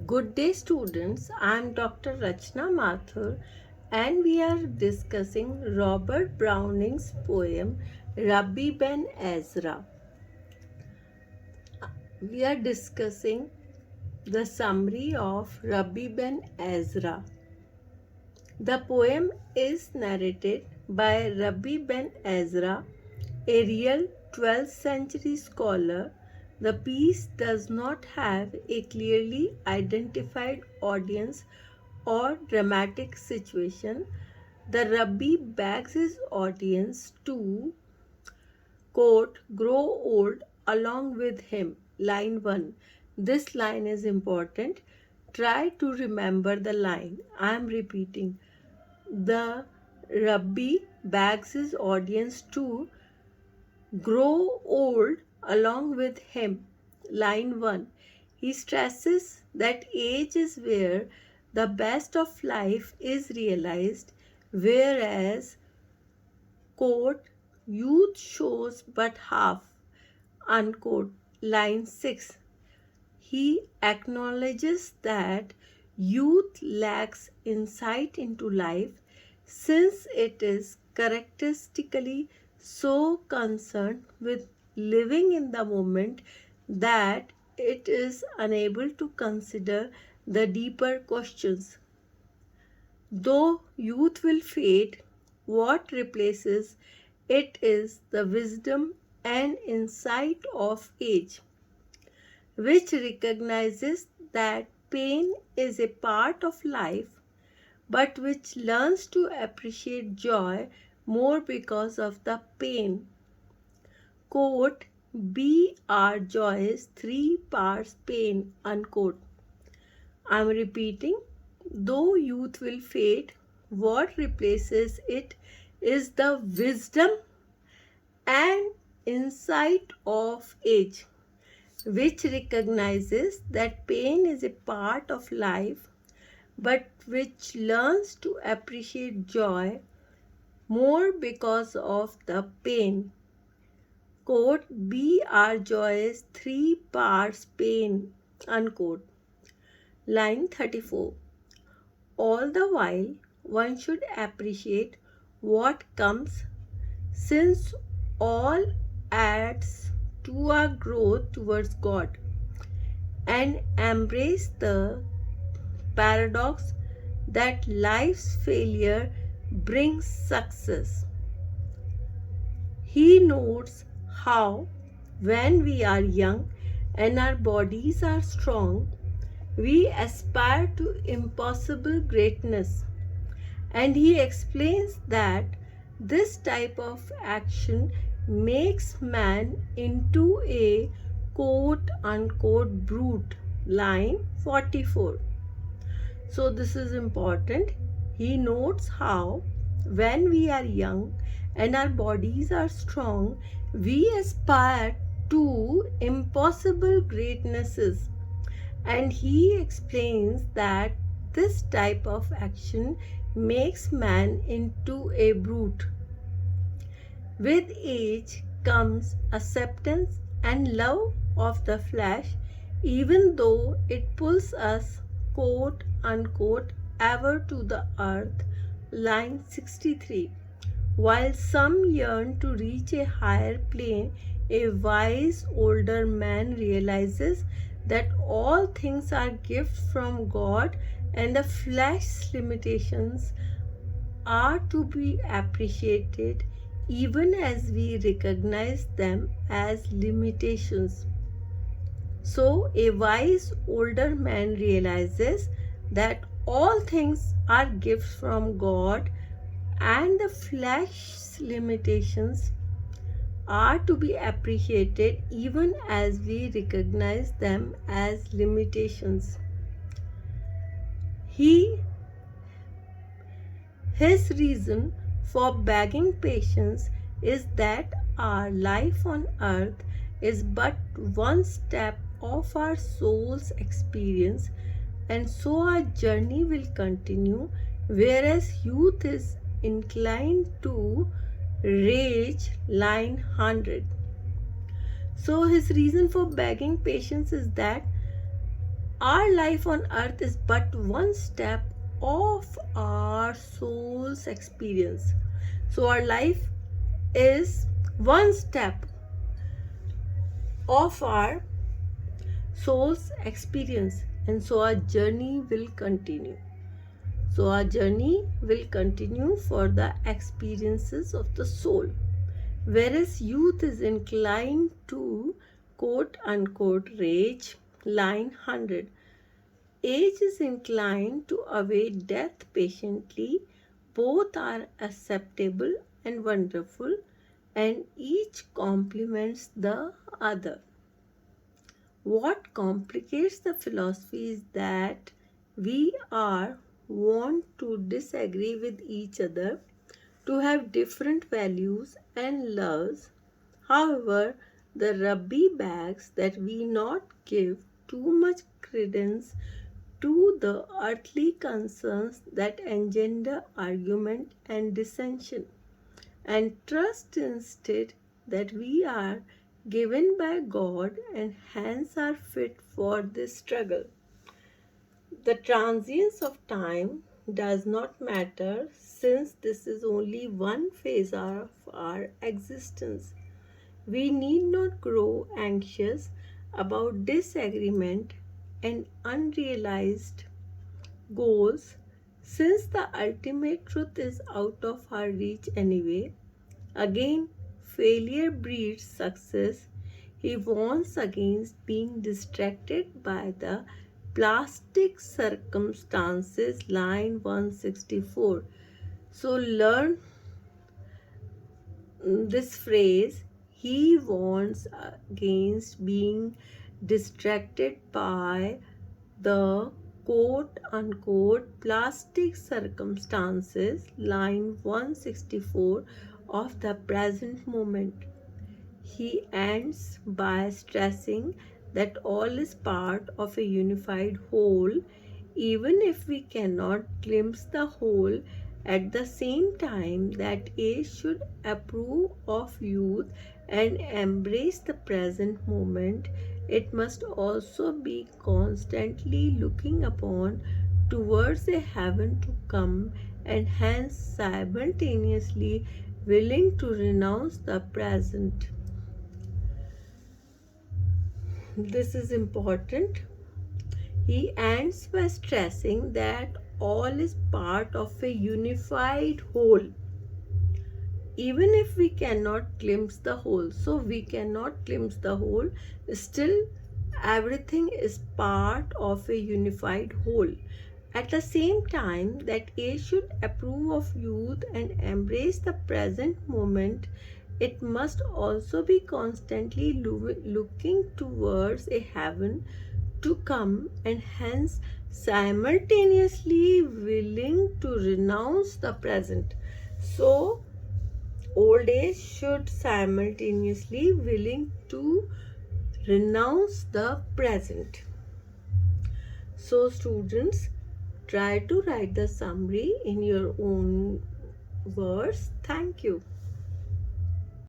Good day, students. I am Dr. Rachna Mathur, and we are discussing Robert Browning's poem Rabbi Ben Ezra. We are discussing the summary of Rabbi Ben Ezra. The poem is narrated by Rabbi Ben Ezra, a real 12th century scholar. The piece does not have a clearly identified audience or dramatic situation. The Rabbi begs his audience to, quote, grow old along with him. Line 1. This line is important. Try to remember the line. I am repeating. The Rabbi begs his audience to grow old along with him. Line 1. He stresses that age is where the best of life is realized, whereas, quote, youth shows but half, unquote. Line 6. He acknowledges that youth lacks insight into life since it is characteristically so concerned with living in the moment that it is unable to consider the deeper questions. Though youth will fade, what replaces it is the wisdom and insight of age, which recognizes that pain is a part of life, but which learns to appreciate joy more because of the pain. Quote, be our joy's three parts pain, unquote. I'm repeating, though youth will fade, what replaces it is the wisdom and insight of age, which recognizes that pain is a part of life, but which learns to appreciate joy more because of the pain. Quote, be our joy's three parts pain, unquote. Line 34. All the while, one should appreciate what comes, since all adds to our growth towards God, and embrace the paradox that life's failure brings success. He notes how, when we are young and our bodies are strong, we aspire to impossible greatness. And he explains that this type of action makes man into a quote unquote brute. Line 44. So, this is important. He notes how, when we are young and our bodies are strong, we aspire to impossible greatnesses. And he explains that this type of action makes man into a brute. With age comes acceptance and love of the flesh, even though it pulls us, quote unquote, ever to the earth. Line 63. While some yearn to reach a higher plane, a wise older man realizes that all things are gifts from God and the flesh's limitations are to be appreciated even as we recognize them as limitations. So, a wise older man realizes that all things are gifts from God and the flesh's limitations are to be appreciated even as we recognize them as limitations. His reason for begging patience is that our life on earth is but one step of our soul's experience, and so our journey will continue, whereas youth is inclined to rage. Line 100. So his reason for begging patience is that Our life on earth is but one step of our soul's experience. So, our life is one step of our soul's experience, and so our journey will continue. So, our journey will continue for the experiences of the soul. Whereas youth is inclined to quote unquote rage, line 100. Age is inclined to await death patiently. Both are acceptable and wonderful, and each complements the other. What complicates the philosophy is that we are want to disagree with each other, to have different values and loves. However, the rubby bags that we not give too much credence to the earthly concerns that engender argument and dissension, and trust instead that we are given by God and hence are fit for this struggle. The transience of time does not matter, since this is only one phase of our existence. We need not grow anxious about disagreement and unrealized goals, since the ultimate truth is out of our reach anyway. Again, failure breeds success. He warns against being distracted by the plastic circumstances, line 164. So, learn this phrase. He warns against being distracted by the quote unquote plastic circumstances, line 164, of the present moment. He ends by stressing that all is part of a unified whole, even if we cannot glimpse the whole. At the same time, that age should approve of youth and embrace the present moment. It must also be constantly looking upon towards a heaven to come, and hence simultaneously willing to renounce the present. This is important. He ends by stressing that all is part of a unified whole, even if we cannot glimpse the whole. So, we cannot glimpse the whole, still, everything is part of a unified whole. At the same time, that age should approve of youth and embrace the present moment. It must also be constantly looking towards a heaven to come, and hence simultaneously willing to renounce the present. So, old age should simultaneously willing to renounce the present. So, students, try to write the summary in your own words. Thank you.